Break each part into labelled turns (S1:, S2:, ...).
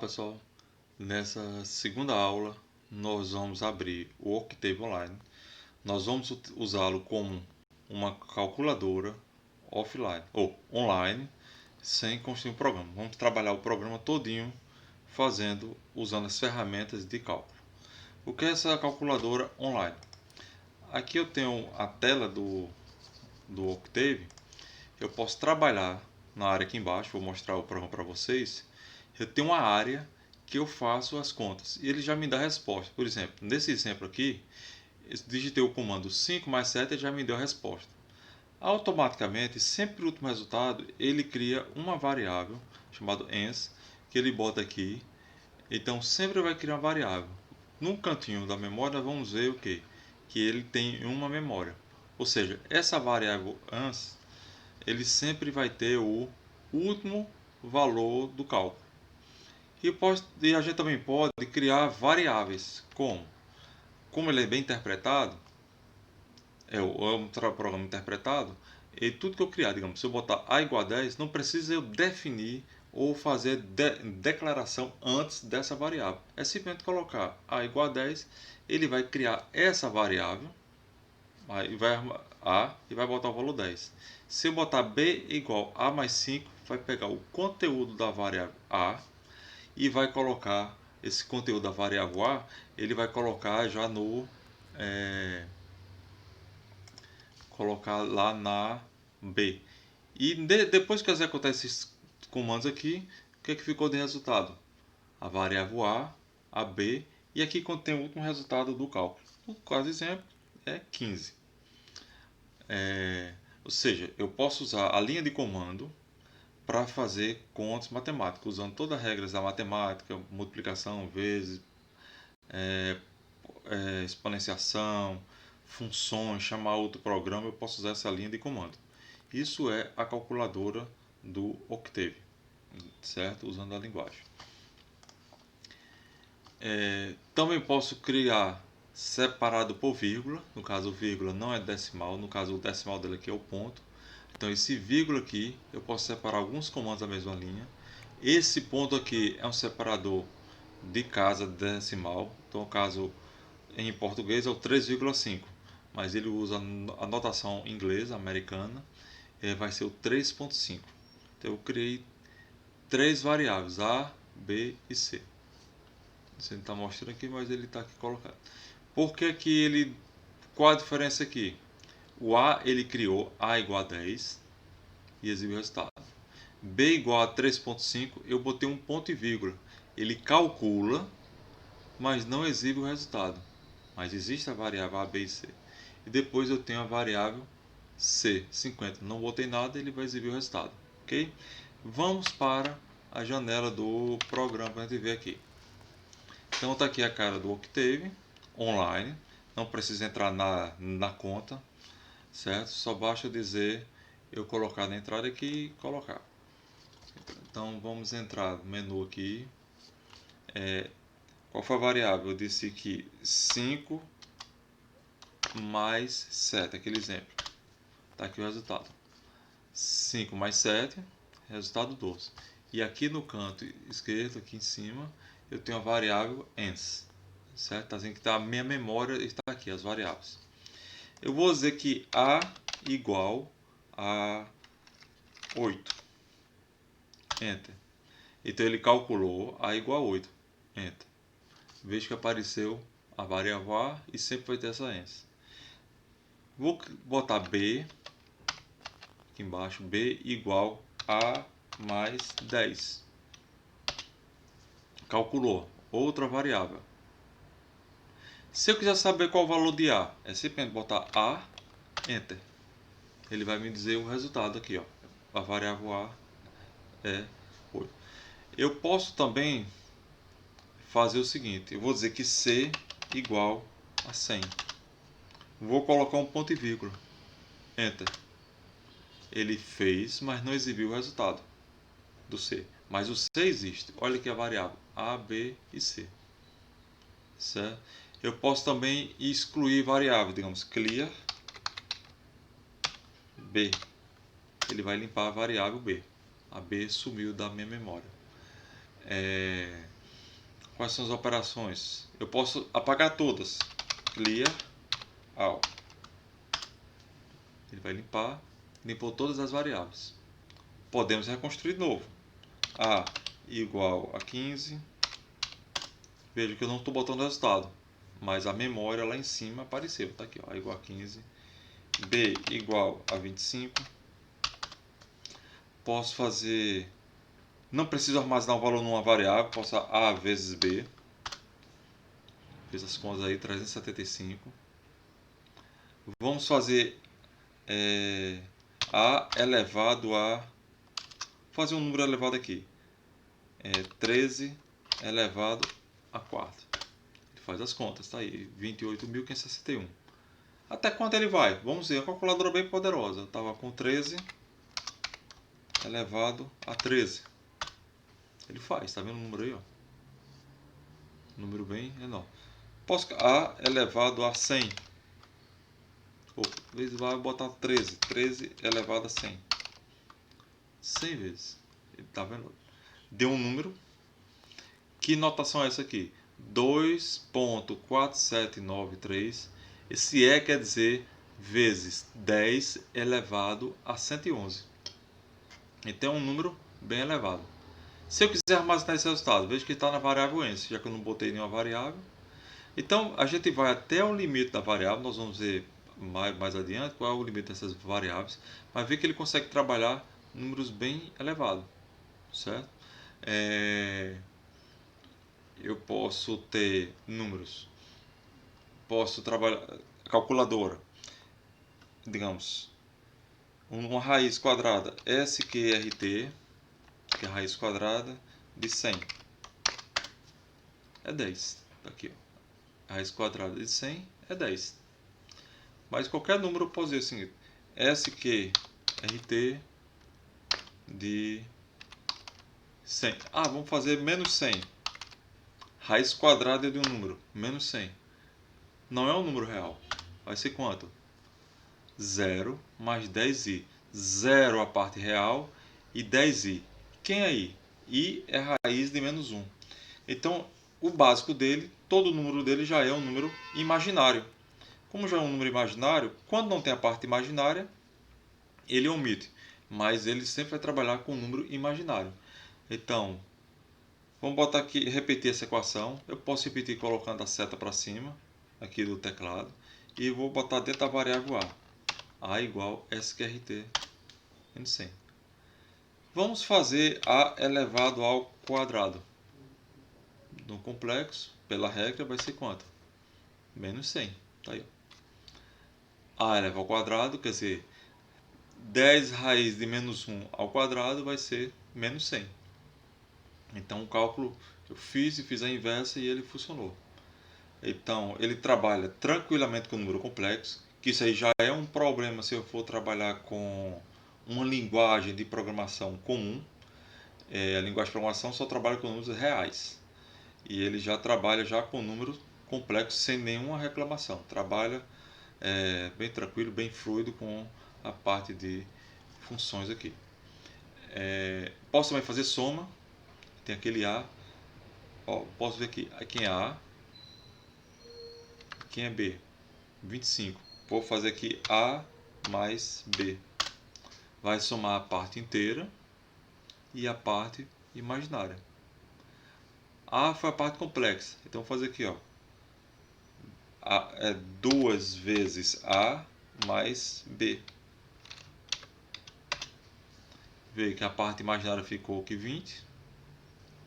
S1: pessoal, nessa segunda aula nós vamos abrir o Octave Online. Nós vamos usá-lo como uma calculadora offline ou online, sem construir um programa. Vamos trabalhar o programa todinho usando as ferramentas de cálculo. O que é essa calculadora online? Aqui eu tenho a tela do Octave. Eu posso trabalhar na área aqui embaixo, vou mostrar o programa para vocês. Eu tenho uma área que eu faço as contas e ele já me dá a resposta. Por exemplo, nesse exemplo aqui, eu digitei o comando 5 mais 7 e já me deu a resposta. Automaticamente, sempre o último resultado, ele cria uma variável chamada ens, que ele bota aqui. Então sempre vai criar uma variável. No cantinho da memória vamos ver o que? Que ele tem uma memória. Ou seja, essa variável ans, ele sempre vai ter o último valor do cálculo. E a gente também pode criar variáveis. Como ele é bem interpretado, é um programa interpretado, e tudo que eu criar, digamos, se eu botar a igual a 10, não precisa eu definir ou fazer declaração antes dessa variável. É simplesmente colocar a igual a 10, ele vai criar essa variável, e vai botar o valor 10. Se eu botar b igual a mais 5, vai pegar o conteúdo da variável a e vai colocar esse conteúdo da variável a, ele vai colocar já colocar lá na b. E depois que eu executar esses comandos aqui, o que ficou de resultado? A variável a b, e aqui contém o último resultado do cálculo. No caso exemplo, é 15. Ou seja, eu posso usar a linha de comando para fazer contas matemáticas, usando todas as regras da matemática, multiplicação, vezes, exponenciação, funções, chamar outro programa, eu posso usar essa linha de comando. Isso é a calculadora do Octave, certo? Usando a linguagem. Também posso criar separado por vírgula, no caso o vírgula não é decimal, no caso o decimal dele aqui é o ponto. Então esse vírgula aqui, eu posso separar alguns comandos da mesma linha. Esse ponto aqui é um separador de casa decimal, então no caso em português é o 3,5, mas ele usa a notação inglesa, americana, vai ser o 3,5. Então eu criei três variáveis, A, B e C. Você não está mostrando aqui, mas ele está aqui colocado. Por que qual a diferença aqui? O A ele criou A igual a 10 e exibiu o resultado. B igual a 3,5, eu botei um ponto e vírgula. Ele calcula, mas não exibe o resultado. Mas existe a variável A, B e C. E depois eu tenho a variável C, 50. Não botei nada, ele vai exibir o resultado. Ok? Vamos para a janela do programa para a gente ver aqui. Então está aqui a cara do Octave, online. Não precisa entrar na conta, certo? Só basta dizer, eu colocar na entrada aqui e colocar. Então vamos entrar no menu aqui. Qual foi a variável? Eu disse que 5 mais 7, aquele exemplo. Está aqui o resultado. 5 mais 7, resultado 12. E aqui no canto esquerdo, aqui em cima, eu tenho a variável ens. Certo? Está dizendo que a minha memória está aqui, as variáveis. Eu vou dizer que A igual a 8. Enter. Então ele calculou A igual a 8. Enter. Veja que apareceu a variável A e sempre vai ter essa ens. Vou botar B aqui embaixo, B igual a mais 10. Calculou outra variável. Se eu quiser saber qual o valor de A, é simplesmente botar A, Enter. Ele vai me dizer o resultado aqui, ó. A variável A é 8. Eu posso também fazer o seguinte, eu vou dizer que C igual a 100. Vou colocar um ponto e vírgula. Enter. Ele fez, mas não exibiu o resultado do C. Mas o C existe. Olha aqui a variável A, B e C. Certo? Eu posso também excluir variável, digamos, clear B. Ele vai limpar a variável B. A B sumiu da minha memória. Quais são as operações? Eu posso apagar todas. Clear all. Ele vai limpar. Limpou todas as variáveis. Podemos reconstruir de novo. A igual a 15. Veja que eu não estou botando resultado, mas a memória lá em cima apareceu. Está aqui, ó, A igual a 15. B igual a 25. Posso fazer... Não preciso armazenar o valor numa variável. Posso A vezes B. Fiz as contas aí, 375. Vamos fazer A elevado a... Vou fazer um número elevado aqui. 13 elevado a 4. Ele faz as contas, tá aí. 28.561. Até quanto ele vai? Vamos ver, a calculadora bem poderosa. Eu estava com 13 elevado a 13. Ele faz, tá vendo o número aí? Ó? Número bem enorme. Posso A elevado a 100. Vezes vai botar 13. 13 elevado a 100. 100 vezes. Ele tá vendo? Deu um número. Que notação é essa aqui? 2.4793. Esse quer dizer vezes 10 elevado a 111. Então é um número bem elevado. Se eu quiser armazenar esse resultado, veja que está na variável n, já que eu não botei nenhuma variável. Então a gente vai até o limite da variável, nós vamos ver mais adiante qual é o limite dessas variáveis, mas ver que ele consegue trabalhar números bem elevados, certo? Eu posso ter números, posso trabalhar calculadora, digamos, uma raiz quadrada SQRT, que é a raiz quadrada de 100, é 10, aqui ó. A raiz quadrada de 100 é 10. Mas qualquer número eu posso dizer o seguinte: SQRT de 100. Vamos fazer menos 100. Raiz quadrada de um número, menos 100. Não é um número real. Vai ser quanto? 0 mais 10i. 0 a parte real e 10i. Quem é i? I é raiz de menos 1. Então, o básico dele, todo número dele já é um número imaginário. Como já é um número imaginário, quando não tem a parte imaginária, ele omite. Mas ele sempre vai trabalhar com um número imaginário. Então, vamos botar aqui, repetir essa equação. Eu posso repetir colocando a seta para cima, aqui do teclado. E vou botar dentro da variável A. A igual SQRT em 100. Vamos fazer A elevado ao quadrado. No complexo, pela regra, vai ser quanto? Menos 100. Tá aí. A elevado ao quadrado, quer dizer, 10 raiz de menos 1 ao quadrado vai ser menos 100. Então o cálculo eu fiz a inversa e ele funcionou. Então ele trabalha tranquilamente com número complexo, que isso aí já é um problema se eu for trabalhar com uma linguagem de programação comum. A linguagem de programação só trabalha com números reais. E ele já trabalha já com números complexos sem nenhuma reclamação. Trabalha bem tranquilo, bem fluido com a parte de funções aqui. Posso também fazer soma. Tem aquele A. Posso ver aqui. Quem é A? Quem é B? 25. Vou fazer aqui A mais B. Vai somar a parte inteira e a parte imaginária. A foi a parte complexa. Então vou fazer aqui, ó. É 2 vezes A mais B. Vê que a parte imaginária ficou aqui 20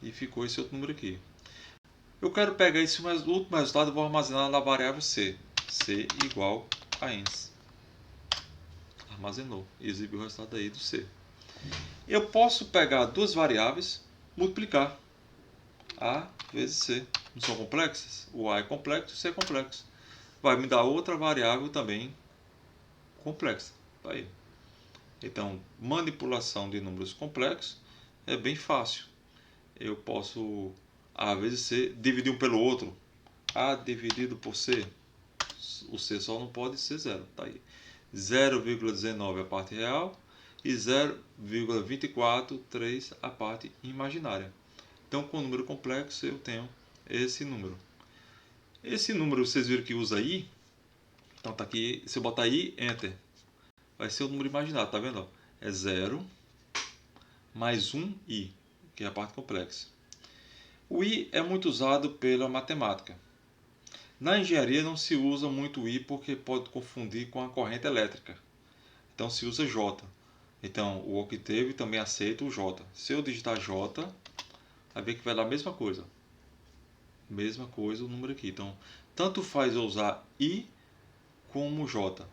S1: e ficou esse outro número aqui. Eu quero pegar esse último resultado e vou armazenar na variável C. C igual a ens. Armazenou. Exibiu o resultado aí do C. Eu posso pegar duas variáveis, multiplicar. A vezes C. Não são complexas? O A é complexo e o C é complexo. Vai me dar outra variável também complexa. Tá aí. Então, manipulação de números complexos é bem fácil. Eu posso A vezes C dividir um pelo outro. A dividido por C. O C só não pode ser zero. Tá aí. 0,19 a parte real e 0,243 a parte imaginária. Então, com o número complexo, eu tenho esse número. Esse número vocês viram que usa i, então tá aqui, se eu botar i, enter, vai ser o número imaginário, tá vendo? É 0 mais 1i, que é a parte complexa. O i é muito usado pela matemática. Na engenharia não se usa muito o i porque pode confundir com a corrente elétrica. Então se usa J. Então o Octave também aceita o J. Se eu digitar J, vai ver que vai dar a mesma coisa. Mesma coisa o número aqui. Então tanto faz eu usar i como J.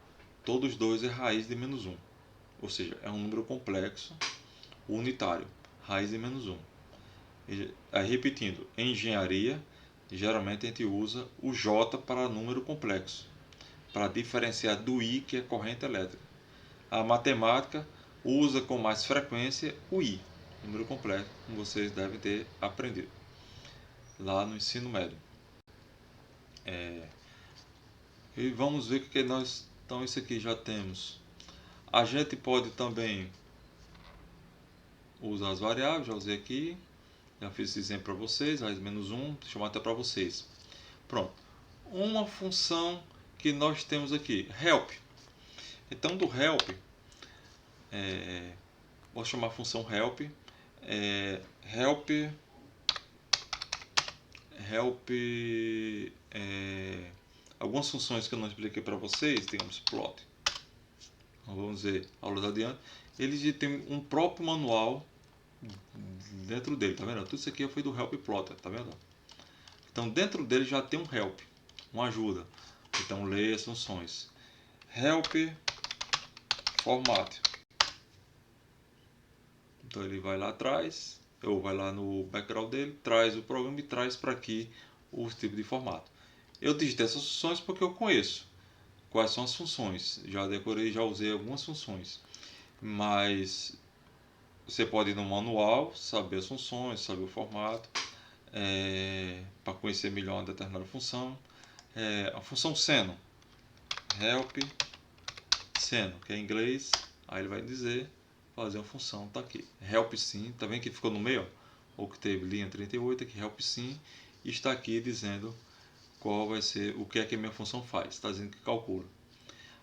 S1: Todos dois é raiz de menos 1. Ou seja, é um número complexo, unitário. Raiz de menos 1. Aí, repetindo, em engenharia, geralmente a gente usa o J para número complexo, para diferenciar do I, que é corrente elétrica. A matemática usa com mais frequência o I, número complexo, como vocês devem ter aprendido lá no ensino médio. E vamos ver o que nós... Então isso aqui já temos. A gente pode também usar as variáveis, já usei aqui. Já fiz esse exemplo para vocês, raiz menos 1, deixa eu até para vocês. Pronto. Uma função que nós temos aqui, help. Então do help, vou chamar a função help, algumas funções que eu não expliquei para vocês, digamos plot, vamos ver, aulas adiante, eles têm um próprio manual dentro dele, tá vendo? Tudo isso aqui foi do help plotter, tá vendo? Então dentro dele já tem um help, uma ajuda. Então leia as funções. Help format. Então ele vai lá atrás, ou vai lá no background dele, traz o programa e traz para aqui o tipo de formato. Eu digitei essas funções porque eu conheço quais são as funções. Já decorei, já usei algumas funções. Mas você pode ir no manual, saber as funções, saber o formato, para conhecer melhor uma determinada função. A função seno, help seno, que é em inglês, aí ele vai dizer fazer uma função, tá aqui. Help sim, tá vendo que ficou no meio? Ou que teve linha 38 aqui, help sim, e está aqui dizendo qual vai ser, o que é que a minha função faz, está dizendo que calcula.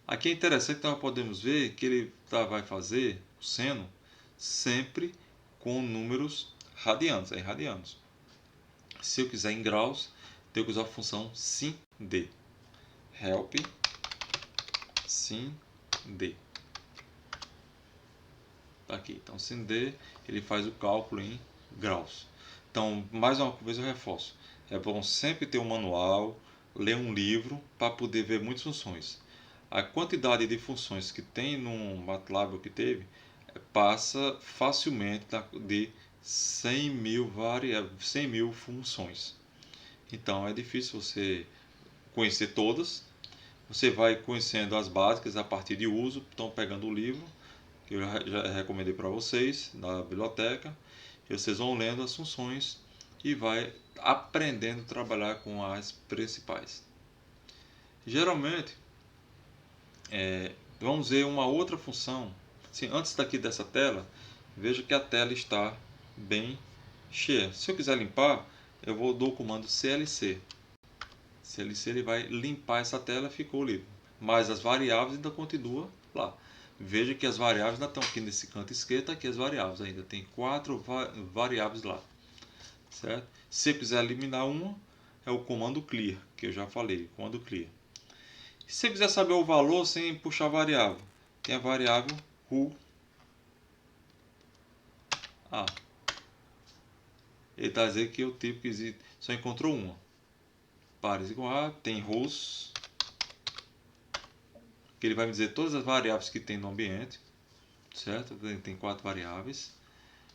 S1: Aqui é interessante que nós podemos ver que ele vai fazer o seno sempre com números radianos, em radianos. Se eu quiser em graus, tenho que usar a função sin d. Help sin d. Tá aqui. Então, sin d, ele faz o cálculo em graus. Então, mais uma vez eu reforço. É bom sempre ter um manual, ler um livro para poder ver muitas funções. A quantidade de funções que tem no MATLAB que teve passa facilmente de 100 mil, 100 mil funções. Então é difícil você conhecer todas. Você vai conhecendo as básicas a partir de uso. Então pegando o livro que eu já recomendei para vocês na biblioteca, e vocês vão lendo as funções e vai aprendendo a trabalhar com as principais. Geralmente vamos ver uma outra função. Sim, antes daqui dessa tela, veja que a tela está bem cheia. Se eu quiser limpar, eu vou do comando CLC. CLC ele vai limpar essa tela, ficou livre. Mas as variáveis ainda continuam lá. Veja que as variáveis ainda estão aqui nesse canto esquerdo, aqui as variáveis ainda tem 4 variáveis lá, certo? Se eu quiser eliminar uma, é o comando clear, que eu já falei, comando clear. Se você quiser saber o valor sem puxar variável, tem a variável ru a. Ele está dizendo que o tipo que existe só encontrou uma. Pares igual a, tem rows, que ele vai me dizer todas as variáveis que tem no ambiente, certo? Tem 4 variáveis.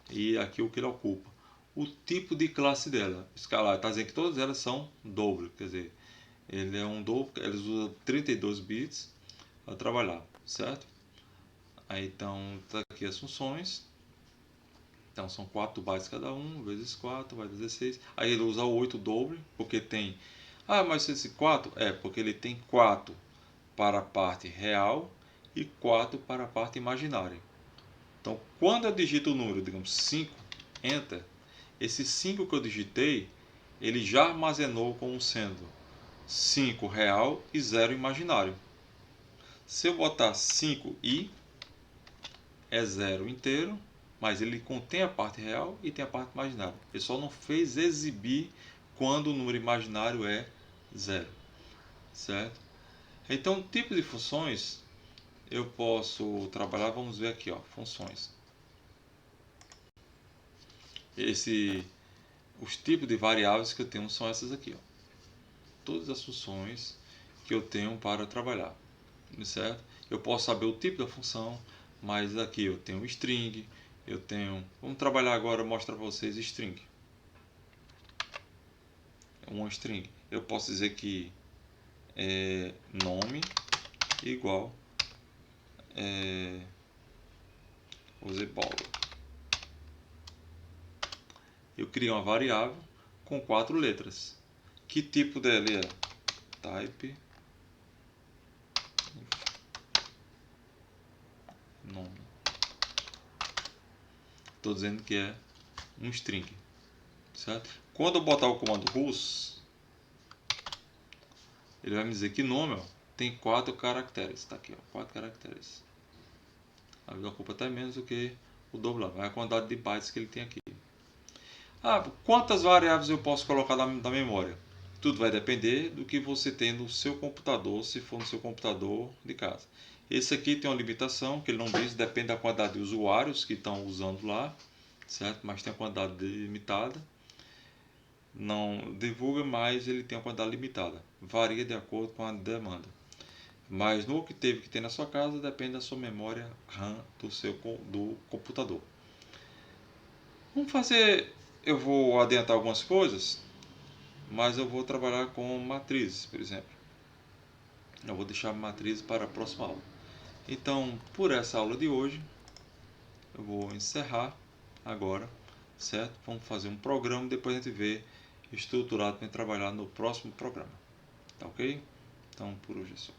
S1: E aqui o que ele ocupa. O tipo de classe dela, escalar, está dizendo que todas elas são double, quer dizer, ele é um double, eles usam 32 bits para trabalhar, certo? Aí então tá aqui as funções. Então são 4 bytes cada um, vezes 4 vai 16. Aí ele usa o 8 doble, porque tem... Ah, mas esse 4? É, porque ele tem 4 para a parte real e 4 para a parte imaginária. Então quando eu digito o número, digamos 5, Enter, esse 5 que eu digitei, ele já armazenou como sendo 5 real e 0 imaginário. Se eu botar 5i, é 0 inteiro, mas ele contém a parte real e tem a parte imaginária. Ele só não fez exibir quando o número imaginário é 0, certo? Então, tipos de funções eu posso trabalhar, vamos ver aqui, ó, funções. Os tipos de variáveis que eu tenho são essas aqui, ó. Todas as funções que eu tenho para trabalhar, certo? Eu posso saber o tipo da função, mas aqui eu tenho string, eu tenho... Vamos trabalhar agora, mostrar para vocês string. Uma string. Eu posso dizer que é nome igual usei Paulo. Eu criei uma variável com 4 letras. Que tipo dela é? Type nome. Estou dizendo que é um string, certo? Quando eu botar o comando RUS, ele vai me dizer que nome, ó, tem 4 caracteres. Está aqui, ó, 4 caracteres. Ele ocupa até menos do que o dobro lá. Vai a quantidade de bytes que ele tem aqui. Quantas variáveis eu posso colocar na memória? Tudo vai depender do que você tem no seu computador, se for no seu computador de casa. Esse aqui tem uma limitação, que ele não diz, depende da quantidade de usuários que estão usando lá, certo? Mas tem uma quantidade limitada. Não divulga, mas ele tem uma quantidade limitada. Varia de acordo com a demanda. Mas no que teve que ter na sua casa, depende da sua memória RAM do computador. Vamos fazer... Eu vou adiantar algumas coisas, mas eu vou trabalhar com matrizes, por exemplo. Eu vou deixar matrizes para a próxima aula. Então, por essa aula de hoje, eu vou encerrar agora, certo? Vamos fazer um programa, depois a gente vê estruturado para trabalhar no próximo programa. Tá ok? Então, por hoje é só.